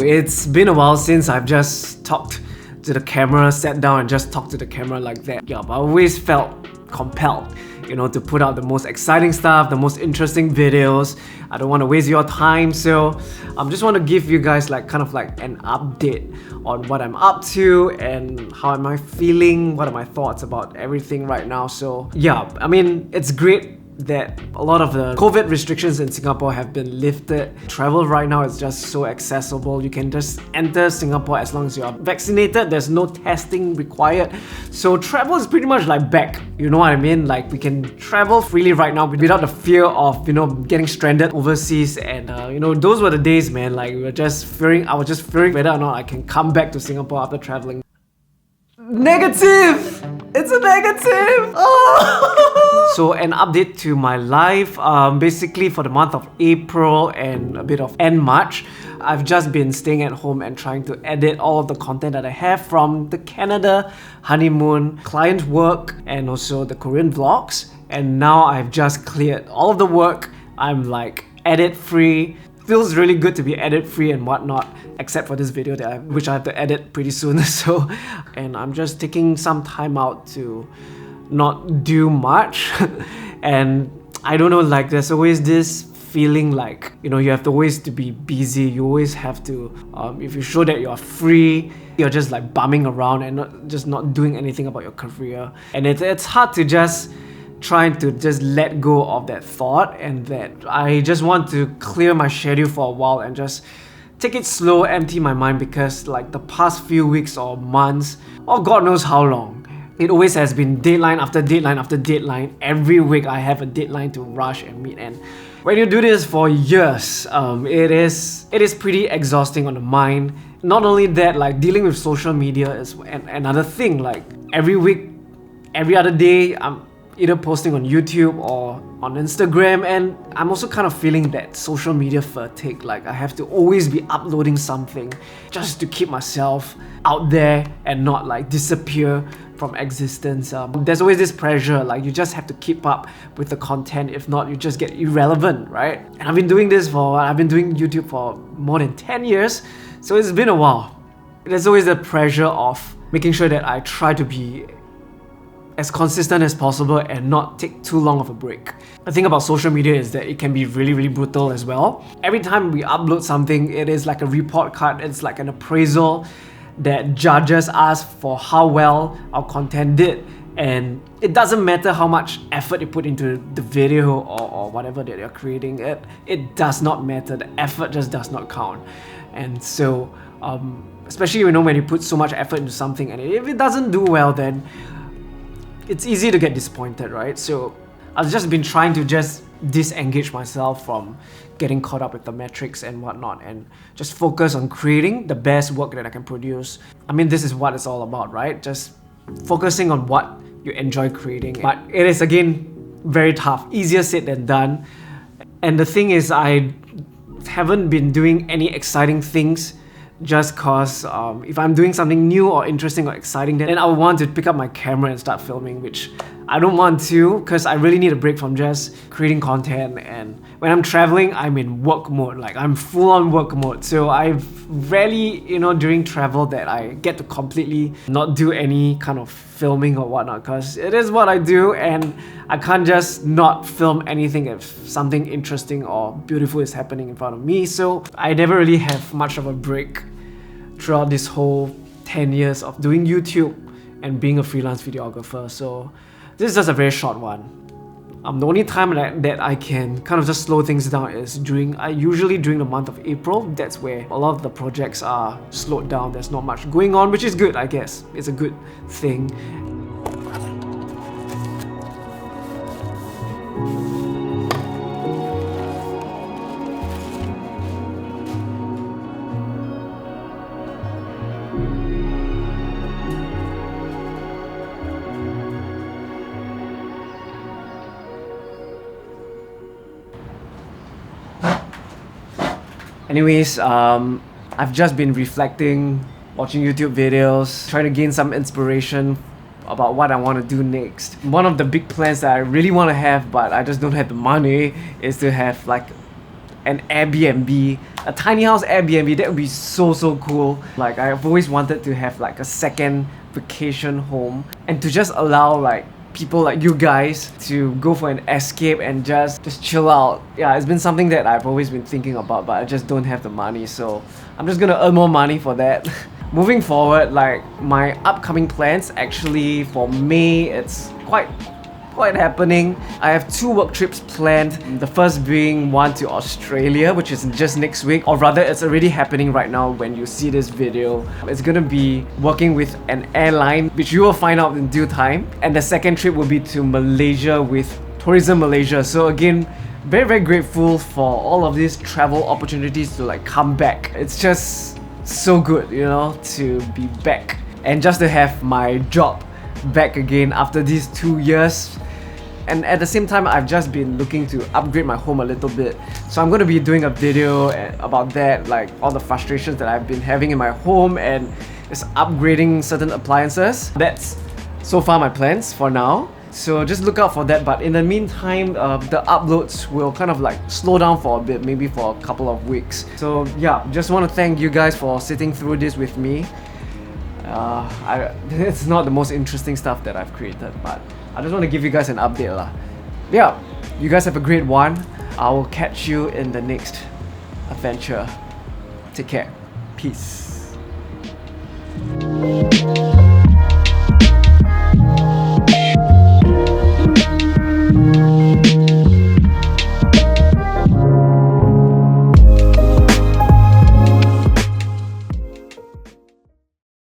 it's been a while since I've just talked to the camera, sat down and just talked to the camera like that. Yeah, but I always felt compelled, you know, to put out the most exciting stuff, the most interesting videos. I don't want to waste your time, so I just want to give you guys like kind of like an update on what I'm up to and how am I feeling, what are my thoughts about everything right now. So yeah, I mean, it's great that a lot of the COVID restrictions in Singapore have been lifted. Travel right now is just so accessible. You can just enter Singapore as long as you are vaccinated. There's no testing required. So travel is pretty much like back. You know what I mean? Like we can travel freely right now without the fear of, you know, getting stranded overseas. And you know, those were the days, man. Like I was just fearing whether or not I can come back to Singapore after traveling. Negative! It's a negative! Oh. So an update to my life, basically for the month of April and a bit of end March, I've just been staying at home and trying to edit all of the content that I have from the Canada honeymoon, client work, and also the Korean vlogs. And now I've just cleared all of the work. I'm like edit free. Feels really good to be edit free and whatnot, except for this video which I have to edit pretty soon. So, and I'm just taking some time out to not do much. And I don't know, like there's always this feeling like, you know, you have to always to be busy. You always have to, if you show that you're free, you're just like bumming around and not doing anything about your career. And it's hard to just trying to just let go of that thought, and that I just want to clear my schedule for a while and just take it slow, empty my mind, because like the past few weeks or months, or God knows how long, it always has been deadline after deadline after deadline. Every week I have a deadline to rush and meet, and when you do this for years, it is pretty exhausting on the mind. Not only that, like dealing with social media is another thing. Like every week, every other day, I'm either posting on YouTube or on Instagram, and I'm also kind of feeling that social media fatigue. Like I have to always be uploading something just to keep myself out there and not like disappear from existence. There's always this pressure, like you just have to keep up with the content, if not you just get irrelevant, right? And I've been doing YouTube for more than 10 years, so it's been a while. There's always the pressure of making sure that I try to be as consistent as possible and not take too long of a break. The thing about social media is that it can be really, really brutal as well. Every time we upload something, it is like a report card, it's like an appraisal that judges us for how well our content did. And it doesn't matter how much effort you put into the video or whatever that you're creating, it does not matter. The effort just does not count. And so, especially, you know, when you put so much effort into something and if it doesn't do well, then it's easy to get disappointed, right? So I've just been trying to just disengage myself from getting caught up with the metrics and whatnot, and just focus on creating the best work that I can produce. I mean, this is what it's all about, right? Just focusing on what you enjoy creating. But it is, again, very tough. Easier said than done. And the thing is, I haven't been doing any exciting things just cause if I'm doing something new or interesting or exciting, then I would want to pick up my camera and start filming, which I don't want to, because I really need a break from just creating content. And when I'm traveling, I'm in work mode, like I'm full on work mode. So I've rarely, you know, during travel that I get to completely not do any kind of filming or whatnot, because it is what I do and I can't just not film anything if something interesting or beautiful is happening in front of me. So I never really have much of a break throughout this whole 10 years of doing YouTube and being a freelance videographer. So this is just a very short one. The only time that I can kind of just slow things down is usually during the month of April. That's where a lot of the projects are slowed down. There's not much going on, which is good, I guess. It's a good thing. Anyways, I've just been reflecting, watching YouTube videos, trying to gain some inspiration about what I want to do next. One of the big plans that I really want to have, but I just don't have the money, is to have like an Airbnb, a tiny house Airbnb. That would be so cool. Like, I've always wanted to have like a second vacation home and to just allow like people like you guys to go for an escape and just chill out. Yeah, it's been something that I've always been thinking about, but I just don't have the money, so I'm just gonna earn more money for that. Moving forward, like my upcoming plans, actually for May, it's quite happening. I have 2 work trips planned. The first being one to Australia, which is just next week, or rather it's already happening right now when you see this video. It's gonna be working with an airline, which you will find out in due time. And the second trip will be to Malaysia with Tourism Malaysia. So again, very grateful for all of these travel opportunities to like come back. It's just so good, you know, to be back and just to have my job back again after these 2 years. And at the same time, I've just been looking to upgrade my home a little bit. So I'm going to be doing a video about that, like all the frustrations that I've been having in my home and just upgrading certain appliances. That's so far my plans for now. So just look out for that. But in the meantime, the uploads will kind of like slow down for a bit, maybe for a couple of weeks. So yeah, just want to thank you guys for sitting through this with me. It's not the most interesting stuff that I've created, but I just want to give you guys an update lah. Yeah, you guys have a great one. I will catch you in the next adventure. Take care. Peace.